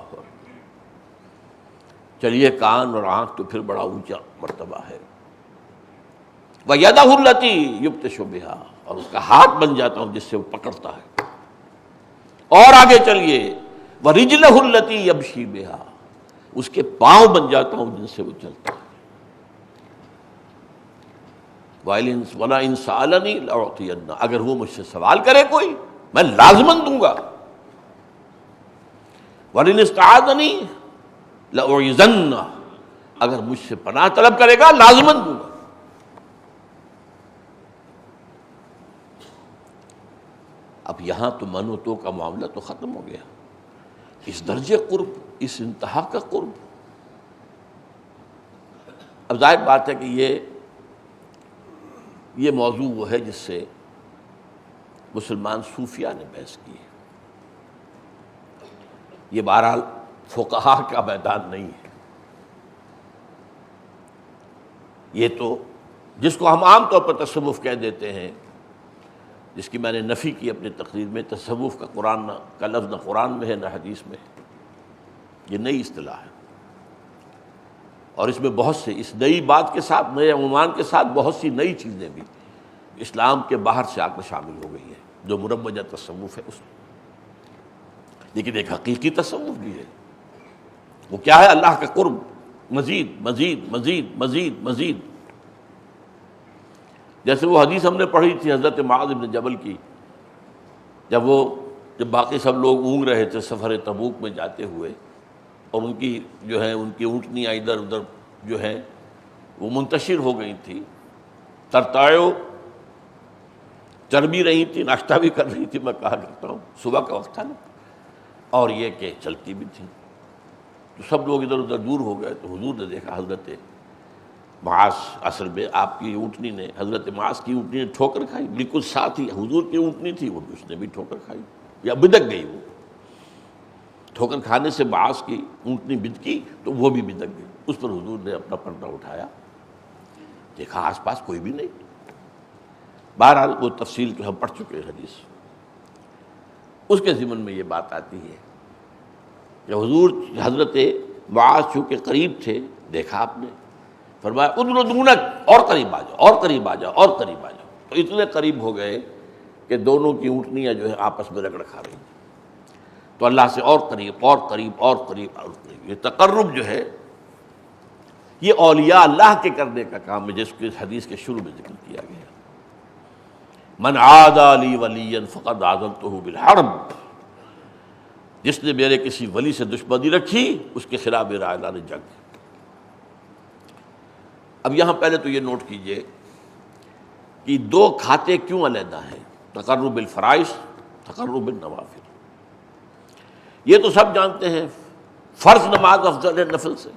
چلیے کان اور آنکھ تو پھر بڑا اونچا مرتبہ ہے. وَيَدَهُ الَّتِي يُبْطِشُ بِهَا، اور اس کا ہاتھ بن جاتا ہوں جس سے وہ پکڑتا ہے. اور آگے چلیے وَرِجْلَهُ الَّتِي يَمْشِي بِهَا، اس کے پاؤں بن جاتا ہوں جن سے وہ چلتا ہے. وَلَئِن سَأَلَنِي لَأُعْطِيَنَّهُ، اگر وہ مجھ سے سوال کرے کوئی میں لازماً دوں گا. وَلَئِنِ اسْتَعَاذَنِي لَأُعِيذَنَّهُ، اگر مجھ سے پناہ طلب کرے گا لازماً دوں گا. اب یہاں تو من و تو کا معاملہ تو ختم ہو گیا، اس درجے قرب، اس انتہا کا قرب۔ اب ظاہر بات ہے کہ یہ موضوع وہ ہے جس سے مسلمان صوفیہ نے بحث کی ہے، یہ بہرحال فقہا کا میدان نہیں ہے، یہ تو جس کو ہم عام طور پر تصوف کہہ دیتے ہیں، جس کی میں نے نفی کی اپنی تقریر میں، تصوف کا لفظ نہ قرآن میں ہے نہ حدیث میں ہے، یہ نئی اصطلاح ہے، اور اس میں بہت سے اس نئی بات کے ساتھ، نئے عنوان کے ساتھ بہت سی نئی چیزیں بھی اسلام کے باہر سے آ کر شامل ہو گئی ہیں، جو مروجہ تصوف ہے اس میں۔ لیکن ایک حقیقی تصوف بھی ہے، وہ کیا ہے؟ اللہ کا قرب، مزید مزید مزید مزید مزید۔ جیسے وہ حدیث ہم نے پڑھی تھی حضرت معاذ بن جبل کی، جب باقی سب لوگ اونگ رہے تھے سفر تبوک میں جاتے ہوئے، اور ان کی اونٹنیاں ادھر ادھر جو ہیں وہ منتشر ہو گئی تھی، ترتایو چر بھی رہی تھی، ناشتہ بھی کر رہی تھی، میں کہا کرتا ہوں صبح کا وقت تھا نا، اور یہ کہ چلتی بھی تھی، تو سب لوگ ادھر ادھر دور ہو گئے، تو حضور نے دیکھا حضرت معاذ، اصل میں آپ کی اونٹنی نے، حضرت معاذ کی اونٹنی نے ٹھوکر کھائی، بالکل ساتھ ہی حضور کی اونٹنی تھی، وہ اس نے بھی ٹھوکر کھائی یا بدک گئی، وہ ٹھوکر کھانے سے معاذ کی اونٹنی بدکی تو وہ بھی بدک گئی۔ اس پر حضور نے اپنا پردہ اٹھایا، دیکھا آس پاس کوئی بھی نہیں۔ بہرحال وہ تفصیل جو ہم پڑھ چکے ہیں حدیث، اس کے ضمن میں یہ بات آتی ہے کہ حضور حضرت معاذ چونکہ قریب تھے، دیکھا آپ نے، فرمایا ادنو دونک، اور قریب آ جاؤ، اور قریب آ جاؤ، اور قریب آ جاؤ، تو اتنے قریب ہو گئے کہ دونوں کی اونٹنیاں جو ہے آپس میں رگڑ کھا رہی ہیں، تو اللہ سے اور قریب اور قریب اور قریب اور قریب۔ یہ تقرب جو ہے یہ اولیاء اللہ کے کرنے کا کام ہے، جس کو اس حدیث کے شروع میں ذکر کیا گیا، من عادى لی ولیا فقد آذنتہ بالحرب، جس نے میرے کسی ولی سے دشمنی رکھی اس کے خلاف میرا اعلان جنگ۔ اب یہاں پہلے تو یہ نوٹ کیجئے کہ دو کھاتے کیوں علیحدہ ہیں، تقرب بالفرائض، تقرب بالنوافل۔ یہ تو سب جانتے ہیں فرض نماز افضل ہے نفل سے،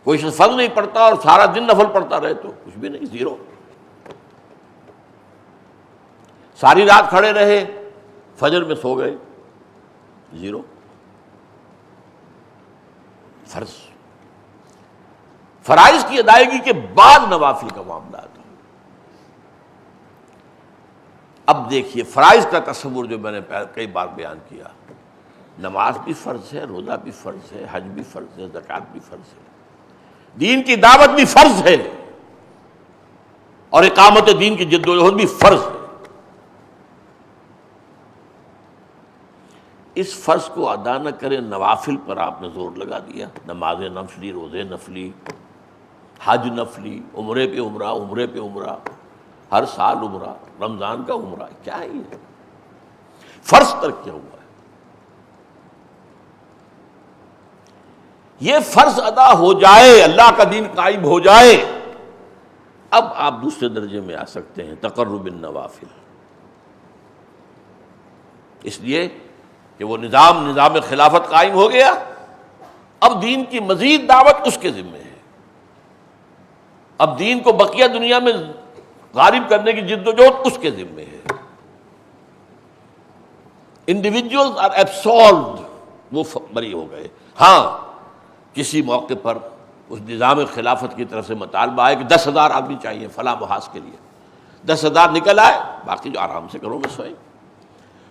کوئی شخص فرض نہیں پڑھتا اور سارا دن نفل پڑھتا رہے تو کچھ بھی نہیں، زیرو۔ ساری رات کھڑے رہے، فجر میں سو گئے، زیرو۔ فرض فرائض کی ادائیگی کے بعد نوافل کا معاملہ آتا ہے۔ اب دیکھیے فرائض کا تصور جو میں نے کئی بار بیان کیا، نماز بھی فرض ہے، روزہ بھی فرض ہے، حج بھی فرض ہے، زکوٰۃ بھی فرض ہے، دین کی دعوت بھی فرض ہے، اور اقامت دین کی جدوجہد بھی فرض ہے۔ اس فرض کو ادا نہ کرے، نوافل پر آپ نے زور لگا دیا، نماز نفلی، روزے نفلی، حج نفلی، عمرے پہ عمرہ، عمرے پہ عمرہ، ہر سال عمرہ، رمضان کا عمرہ، کیا ہے یہ؟ فرض ترک کیا ہوا ہے؟ یہ فرض ادا ہو جائے، اللہ کا دین قائم ہو جائے، اب آپ دوسرے درجے میں آ سکتے ہیں، تقرب النوافل۔ اس لیے کہ وہ نظام خلافت قائم ہو گیا، اب دین کی مزید دعوت اس کے ذمہ ہے، اب دین کو بقیہ دنیا میں غالب کرنے کی جد و جہد اس کے ذمہ ہے۔ انڈیویجولز آر ایبسولوڈ، وہ بری ہو گئے۔ ہاں کسی موقع پر اس نظام خلافت کی طرف سے مطالبہ آئے کہ 10,000 آدمی چاہیے فلاں محاذ کے لیے، 10,000 نکل آئے، باقی جو آرام سے گھروں میں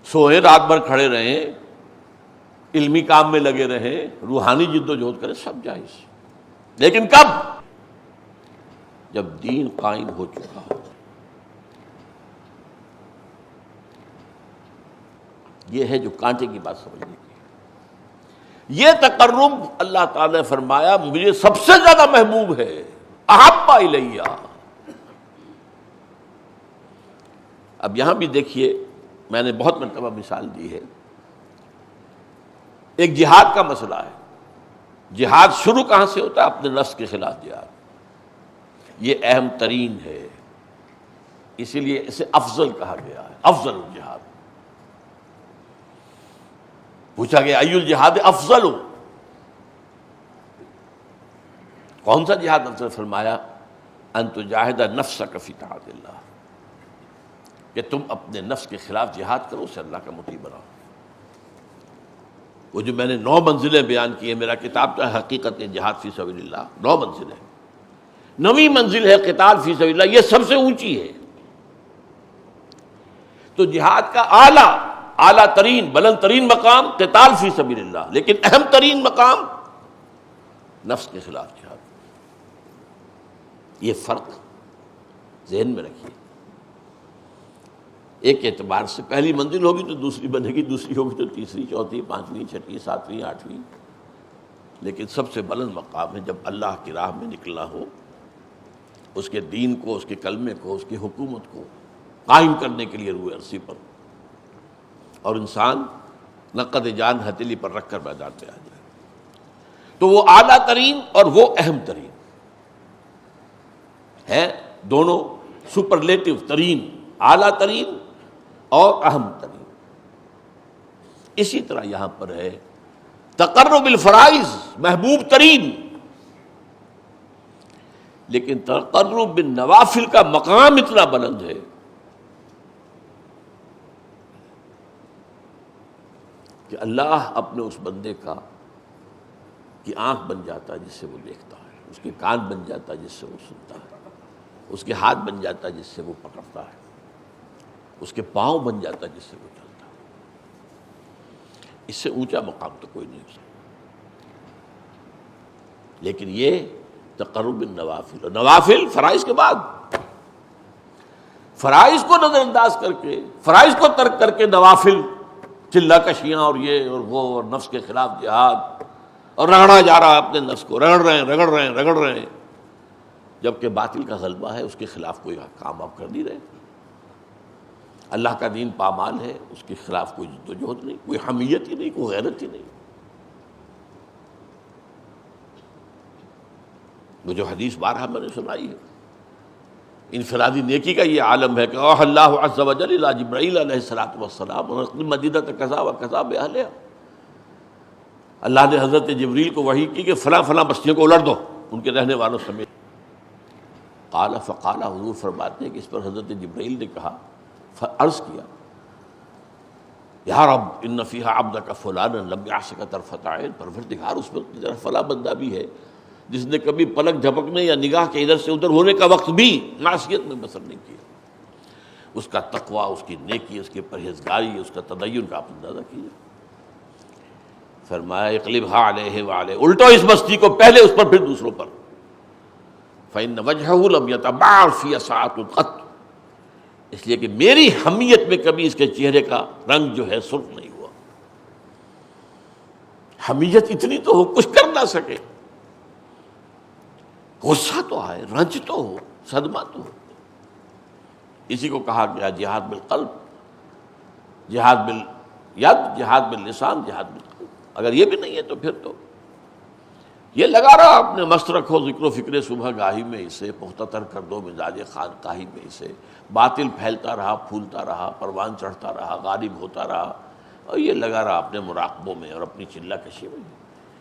سوئیں، رات بھر کھڑے رہیں، علمی کام میں لگے رہیں، روحانی جد و جہد کریں، سب جائز، لیکن کب؟ جب دین قائم ہو چکا ہو۔ یہ ہے جو کانٹے کی بات سمجھنے کی۔ یہ تقرب اللہ تعالی نے فرمایا مجھے سب سے زیادہ محبوب ہے، احب الیہ۔ اب یہاں بھی دیکھیے، میں نے بہت مرتبہ مثال دی ہے، ایک جہاد کا مسئلہ ہے، جہاد شروع کہاں سے ہوتا ہے؟ اپنے نفس کے خلاف جہاد، یہ اہم ترین ہے، اسی لیے اسے افضل کہا گیا ہے، افضل الجہاد۔ پوچھا گیا ای الجہاد افضل، کون سا جہاد افضل؟ فرمایا ان تجاہد نفسک فی طاعت اللہ، کہ تم اپنے نفس کے خلاف جہاد کرو، اسے اللہ کا مطیع بناؤ۔ وہ جو میں نے 9 منزلیں بیان کی ہیں، میرا کتاب جو ہے حقیقت جہاد فی سبیل اللہ، 9 منزلیں، 9ویں منزل ہے قتال فی سبیل اللہ، یہ سب سے اونچی ہے۔ تو جہاد کا اعلیٰ ترین بلند ترین مقام قتال فی سبیل اللہ، لیکن اہم ترین مقام نفس کے خلاف جہاد۔ یہ فرق ذہن میں رکھیے۔ ایک اعتبار سے پہلی منزل ہوگی تو دوسری بنے گی، دوسری ہوگی تو تیسری، چوتھی، پانچویں، چھٹی، ساتویں، آٹھویں، لیکن سب سے بلند مقام ہے جب اللہ کی راہ میں نکلنا ہو، اس کے دین کو، اس کے کلمے کو، اس کی حکومت کو قائم کرنے کے لیے روئے عرصی پر، اور انسان نقد جان ہتھیلی پر رکھ کر میدان پہ آ جائے۔ تو وہ اعلیٰ ترین اور وہ اہم ترین ہے، دونوں سپرلیٹو ترین، اعلیٰ ترین اور اہم ترین۔ اسی طرح یہاں پر ہے تقرب الفرائض محبوب ترین، لیکن تقرب بالنوافل کا مقام اتنا بلند ہے کہ اللہ اپنے اس بندے کی آنکھ بن جاتا ہے جس سے وہ دیکھتا ہے، اس کے کان بن جاتا ہے جس سے وہ سنتا ہے، اس کے ہاتھ بن جاتا ہے جس سے وہ پکڑتا ہے، اس کے پاؤں بن جاتا ہے جس سے وہ چلتا ہے۔ اس سے اونچا مقام تو کوئی نہیں ہو سکتا۔ لیکن یہ تقرب النوافل، اور نوافل فرائض کے بعد، فرائض کو نظر انداز کر کے، فرائض کو ترک کر کے نوافل، چلہ کشیاں اور یہ اور وہ اور نفس کے خلاف جہاد، اور رگڑا جا رہا ہے اپنے نفس کو، رگڑ رہے ہیں، جبکہ باطل کا غلبہ ہے، اس کے خلاف کوئی کام آپ کر نہیں رہے۔ اللہ کا دین پامال ہے، اس کے خلاف کوئی جدوجہد نہیں، کوئی حمیت ہی نہیں، کوئی غیرت ہی نہیں۔ وہ جو حدیث بارہا میں نے سنائی ہے، انفرادی نیکی کا یہ عالم ہے کہ اوحى اللہ عز وجل الی جبرائیل علیہ الصلوۃ والسلام ونقل مدینہ کذا وکذا باہلھا، اللہ نے حضرت جبریل کو وحی کی کہ فلاں فلاں بستیوں کو الٹ دو ان کے رہنے والوں سمیت۔ قال فقال، حضور فرماتے ہیں کہ اس پر حضرت جبرائیل نے کہا، عرض کیا، یا رب ان فیہا عبدک فلانا لم یعصک طرفۃ عین، پروردگار اس وقت فلاں بندہ بھی ہے جس نے کبھی پلک جھپکنے یا نگاہ کے ادھر سے ادھر ہونے کا وقت بھی معصیت میں بسر نہیں کیا۔ اس کا تقویٰ، اس کی نیکی، اس کی پرہیزگاری، اس کا تدین کا آپ اندازہ کیجیے۔ فرمایا اقلبھا علیہ وعلیہ، الٹو اس بستی کو، پہلے اس پر پھر دوسروں پر۔ فإن وجہہ لم یتبعر فی ساعۃ قط، اس لیے کہ میری حمیت میں کبھی اس کے چہرے کا رنگ جو ہے سرخ نہیں ہوا۔ حمیت اتنی تو ہو کچھ کر نہ سکے، غصہ تو آئے، رنج تو ہو، صدمہ تو ہو۔ اسی کو کہا گیا جہاد بالقلب، جہاد بالید، جہاد باللسان، جہاد بالقلب۔ اگر یہ بھی نہیں ہے تو پھر تو یہ لگا رہا اپنے مست رکھو ذکر و فکر صبح گاہی میں اسے، پختہ تر کر دو مزاج خانقاہی میں اسے، باطل پھیلتا رہا، پھولتا رہا، پروان چڑھتا رہا، غالب ہوتا رہا، اور یہ لگا رہا اپنے مراقبوں میں اور اپنی چلہ کشی میں۔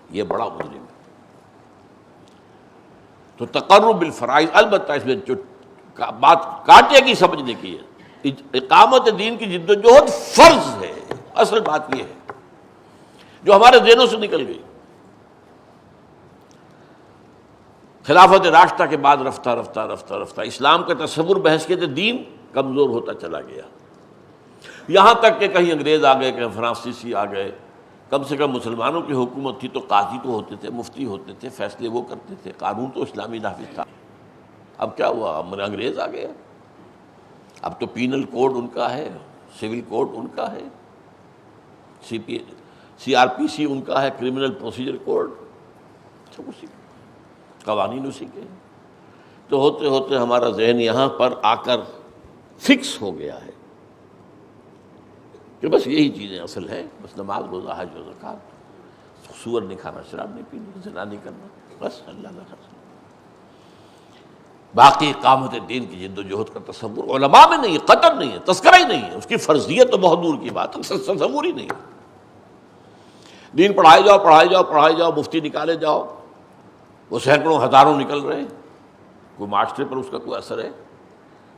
یہ بڑا مجرم ہے۔ تو تقرب بالفرائض، البتہ اس میں جو بات کاٹے کی سمجھنے کی ہے، اقامت دین کی جد و جہد فرض ہے۔ اصل بات یہ ہے جو ہمارے ذہنوں سے نکل گئی۔ خلافت راشدہ کے بعد رفتہ رفتہ رفتہ رفتہ اسلام کا تصور بحیثیت دین کمزور ہوتا چلا گیا، یہاں تک کہ کہیں انگریز آ گئے، کہیں فرانسیسی آ گئے۔ کم سے کم مسلمانوں کی حکومت تھی تو قاضی تو ہوتے تھے، مفتی ہوتے تھے، فیصلے وہ کرتے تھے، قانون تو اسلامی نافذ تھا۔ اب کیا ہوا؟ اب انگریز آ گیا، اب تو پینل کوڈ ان کا ہے، سول کوڈ ان کا ہے، CRPC ان کا ہے، کرمنل پروسیجر کوڈ، سب اسی قوانین اسی کے۔ تو ہوتے ہوتے ہمارا ذہن یہاں پر آ کر فکس ہو گیا ہے کہ بس یہی چیزیں اصل ہیں، بس نماز، روزہ، حج و زکوٰۃ، سور نہیں کھانا، شراب نہیں پینی، زنا نہیں کرنا، بس اللہ کا خاص۔ باقی اقامت دین کی جد و جہد کا تصور علماء میں نہیں ہے، قطر نہیں ہے، تذکرہ ہی نہیں ہے، اس کی فرضیت تو بہت دور کی بات ہے، تصور ہی نہیں ہے۔ دین پڑھائے جاؤ پڑھائے جاؤ پڑھائے جاؤ، مفتی نکالے جاؤ، وہ سینکڑوں ہزاروں نکل رہے ہیں، کوئی معاشرے پر اس کا کوئی اثر ہے؟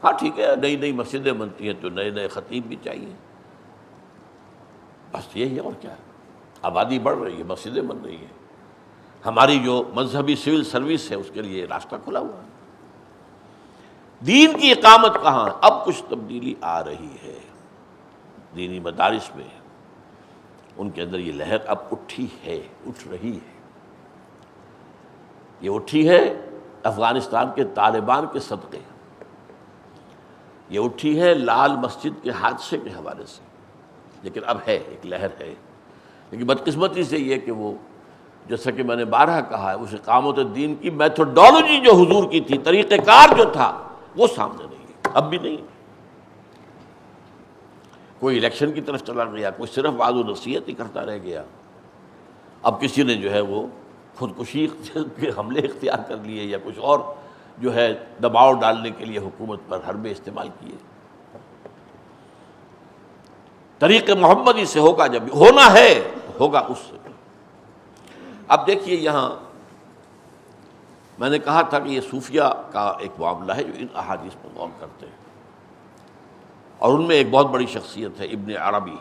ہاں ٹھیک ہے، نئی نئی مسجدیں بنتی ہیں تو نئے نئے خطیب بھی چاہیے، بس یہی ہے، اور کیا ہے؟ آبادی بڑھ رہی ہے، مسجدیں بن رہی ہیں، ہماری جو مذہبی سول سروس ہے اس کے لیے راستہ کھلا ہوا ہے۔ دین کی اقامت کہاں؟ اب کچھ تبدیلی آ رہی ہے دینی مدارس میں، ان کے اندر یہ لہر اب اٹھی ہے، اٹھ رہی ہے۔ یہ اٹھی ہے افغانستان کے طالبان کے صدقے، یہ اٹھی ہے لال مسجد کے حادثے کے حوالے سے، لیکن اب ہے، ایک لہر ہے، لیکن بدقسمتی سے یہ کہ وہ جیسا کہ میں نے بارہا کہا ہے، اس اقامت الدین کی میتھوڈالوجی جو حضور کی تھی، طریقہ کار جو تھا، وہ سامنے نہیں ہے، اب بھی نہیں۔ کوئی الیکشن کی طرف چلا گیا، کوئی صرف وعظ و نصیحت ہی کرتا رہ گیا، اب کسی نے جو ہے وہ خودکشی کے حملے اختیار کر لیے یا کچھ اور جو ہے دباؤ ڈالنے کے لیے حکومت پر حربے استعمال کیے۔ طریق محمدی سے ہوگا، جب ہونا ہے ہوگا اس سے۔ اب دیکھیے یہاں میں نے کہا تھا کہ یہ صوفیہ کا ایک معاملہ ہے جو ان احادیث پر غور کرتے ہیں، اور ان میں ایک بہت بڑی شخصیت ہے ابن عربی۔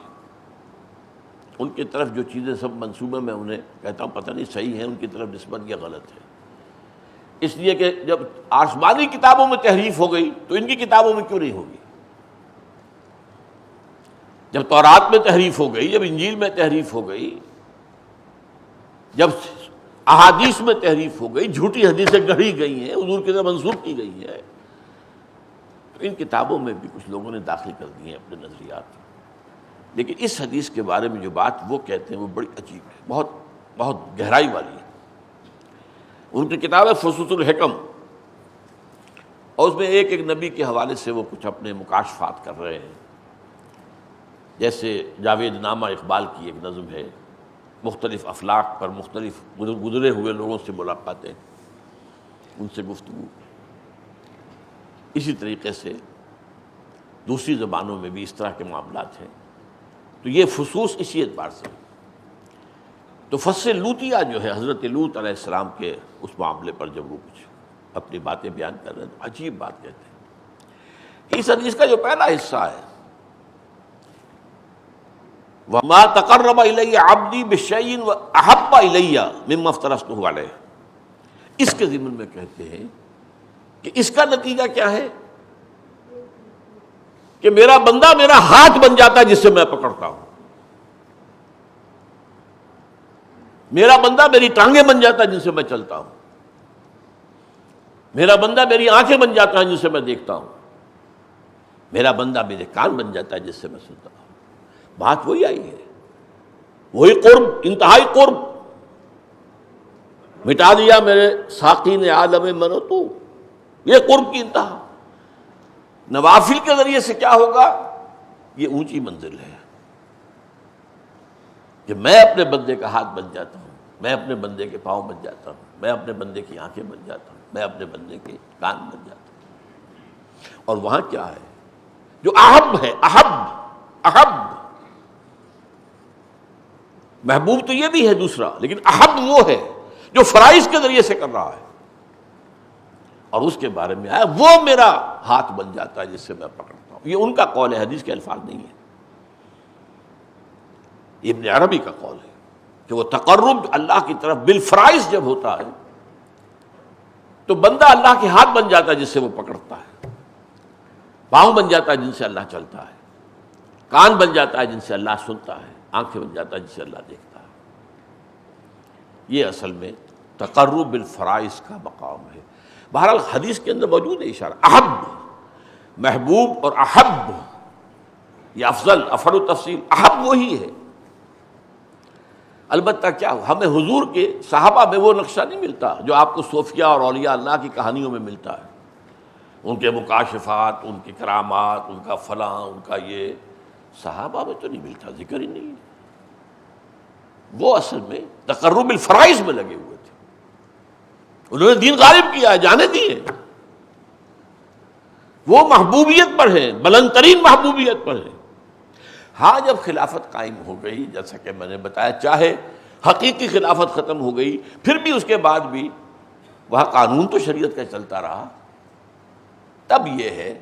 ان کی طرف جو چیزیں سب منصوبے میں انہیں کہتا ہوں پتہ نہیں صحیح ہے ان کی طرف نسبت یا غلط ہے، اس لیے کہ جب آسمانی کتابوں میں تحریف ہو گئی تو ان کی کتابوں میں کیوں نہیں ہوگی؟ جب تورات میں تحریف ہو گئی، جب انجیل میں تحریف ہو گئی، جب احادیث میں تحریف ہو گئی، جھوٹی حدیثیں گڑھی گئی ہیں، حضور کی طرف منسوب کی گئی ہے، تو ان کتابوں میں بھی کچھ لوگوں نے داخل کر دیے ہیں اپنے نظریات۔ لیکن اس حدیث کے بارے میں جو بات وہ کہتے ہیں وہ بڑی عجیب ہے، بہت بہت گہرائی والی ہے۔ ان کی کتاب ہے فصوص الحکم، اور اس میں ایک ایک نبی کے حوالے سے وہ کچھ اپنے مکاشفات کر رہے ہیں، جیسے جاوید نامہ اقبال کی ایک نظم ہے، مختلف افلاق پر مختلف گزرے ہوئے لوگوں سے ملاقاتیں، ان سے گفتگو۔ اسی طریقے سے دوسری زبانوں میں بھی اس طرح کے معاملات ہیں، تو یہ خصوص اسی اعتبار سے۔ تو فصل لوطیہ جو ہے حضرت لوط علیہ السلام کے اس معاملے پر جب وہ کچھ اپنی باتیں بیان کر رہے ہیں تو عجیب بات کہتے ہیں۔ اس حدیث کا جو پہلا حصہ ہے وَمَا تَقَرَّبَ إِلَيَّ عَبْدِي بِشَيْءٍ وَأَحَبَّ إِلَيَّ مِمَّا افْتَرَضْتُهُ عَلَيْهِ، اس کے ضمن میں کہتے ہیں کہ اس کا نتیجہ کیا ہے کہ میرا بندہ میرا ہاتھ بن جاتا ہے جس سے میں پکڑتا ہوں، میرا بندہ میری ٹانگیں بن جاتا ہے جن سے میں چلتا ہوں، میرا بندہ میری آنکھیں بن جاتا ہے جن سے میں دیکھتا ہوں، میرا بندہ میرے کان بن جاتا ہے جس سے میں سنتا ہوں۔ بات وہی آئی ہے، وہی قرب، انتہائی قرب، مٹا دیا میرے ساقی نے عالم من و تو، یہ قرب کی انتہا۔ نوافل کے ذریعے سے کیا ہوگا؟ یہ اونچی منزل ہے کہ میں اپنے بندے کا ہاتھ بن جاتا ہوں، میں اپنے بندے کے پاؤں بن جاتا ہوں، میں اپنے بندے کی آنکھیں بن جاتا ہوں، میں اپنے بندے کے کان بن جاتا ہوں۔ اور وہاں کیا ہے جو احب ہے، احب محبوب تو یہ بھی ہے دوسرا، لیکن احب وہ ہے جو فرائض کے ذریعے سے کر رہا ہے، اور اس کے بارے میں آیا وہ میرا ہاتھ بن جاتا ہے جس سے میں پکڑتا ہوں۔ یہ ان کا قول ہے، حدیث کے الفاظ نہیں ہے، ابن عربی کا قول ہے کہ وہ تقرب اللہ کی طرف بالفرائض جب ہوتا ہے تو بندہ اللہ کے ہاتھ بن جاتا ہے جس سے وہ پکڑتا ہے، پاؤں بن جاتا ہے جن سے اللہ چلتا ہے، کان بن جاتا ہے جن سے اللہ سنتا ہے، آنکھیں بن جاتا ہے جن سے اللہ دیکھتا ہے۔ یہ اصل میں تقرب بالفرائض کا مقام ہے۔ بہرحال حدیث کے اندر موجود ہے اشارہ، احب، محبوب اور احب، یہ افضل، افر و تفصیل، احب وہی ہے۔ البتہ کیا ہو، ہمیں حضور کے صحابہ میں وہ نقشہ نہیں ملتا جو آپ کو صوفیہ اور اولیاء اللہ کی کہانیوں میں ملتا ہے، ان کے مکاشفات، ان کی کرامات، ان کا فلاں، ان کا یہ، صحابہ میں تو نہیں ملتا، ذکر ہی نہیں ہے۔ وہ اصل میں تقرب الفرائض میں لگے ہوئے تھے، انہوں نے دین غالب کیا ہے، جانے دیے، وہ محبوبیت پر ہیں، بلند ترین محبوبیت پر ہیں۔ ہاں جب خلافت قائم ہو گئی، جیسا کہ میں نے بتایا، چاہے حقیقی خلافت ختم ہو گئی، پھر بھی اس کے بعد بھی وہاں قانون تو شریعت کا چلتا رہا، تب یہ ہے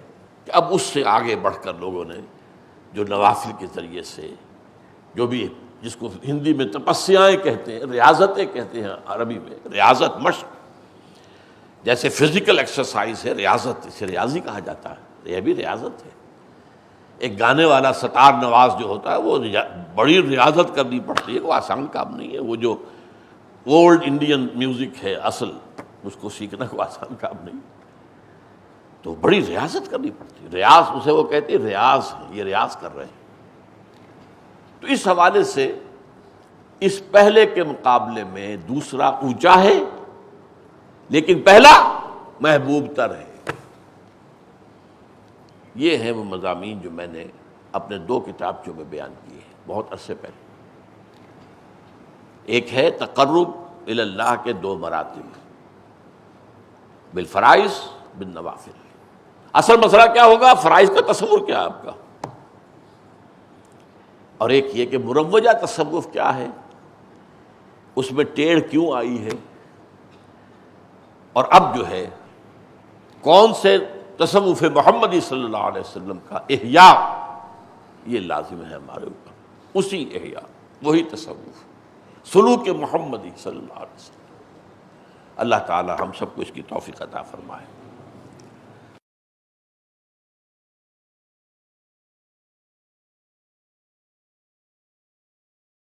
کہ اب اس سے آگے بڑھ کر لوگوں نے جو نوافل کے ذریعے سے جو بھی، جس کو ہندی میں تپسیائیں کہتے ہیں، ریاضتیں کہتے ہیں عربی میں، ریاضت مشق، جیسے فزیکل ایکسرسائز ہے ریاضت، اسے ریاضی کہا جاتا ہے، یہ بھی ریاضت ہے۔ ایک گانے والا ستار نواز جو ہوتا ہے وہ بڑی ریاضت کرنی پڑتی ہے، وہ آسان کام نہیں ہے۔ وہ جو اولڈ انڈین میوزک ہے اصل، اس کو سیکھنا کوئی آسان کام نہیں، تو بڑی ریاضت کرنی پڑتی ہے۔ ریاض اسے وہ کہتے ہیں، ریاض ہے، یہ ریاض کر رہے ہیں۔ تو اس حوالے سے اس پہلے کے مقابلے میں دوسرا اونچا ہے، لیکن پہلا محبوب تر ہے۔ یہ ہیں وہ مضامین جو میں نے اپنے 2 کتابچوں میں بیان کیے ہیں بہت عرصے پہلے۔ ایک ہے تقرب الی اللہ کے 2 مراتب، بالفرائض بالنوافل۔ اصل مسئلہ کیا ہوگا؟ فرائض کا تصور کیا ہے آپ کا، اور ایک یہ کہ مروجہ تصوف کیا ہے، اس میں ٹیڑھ کیوں آئی ہے، اور اب جو ہے کون سے تصوف محمدی صلی اللہ علیہ وسلم کا احیاء یہ لازم ہے ہمارے اوپر، اسی احیاء، وہی تصوف، سلوک محمدی صلی اللہ علیہ وسلم۔ اللہ تعالی ہم سب کو اس کی توفیق عطا فرمائے۔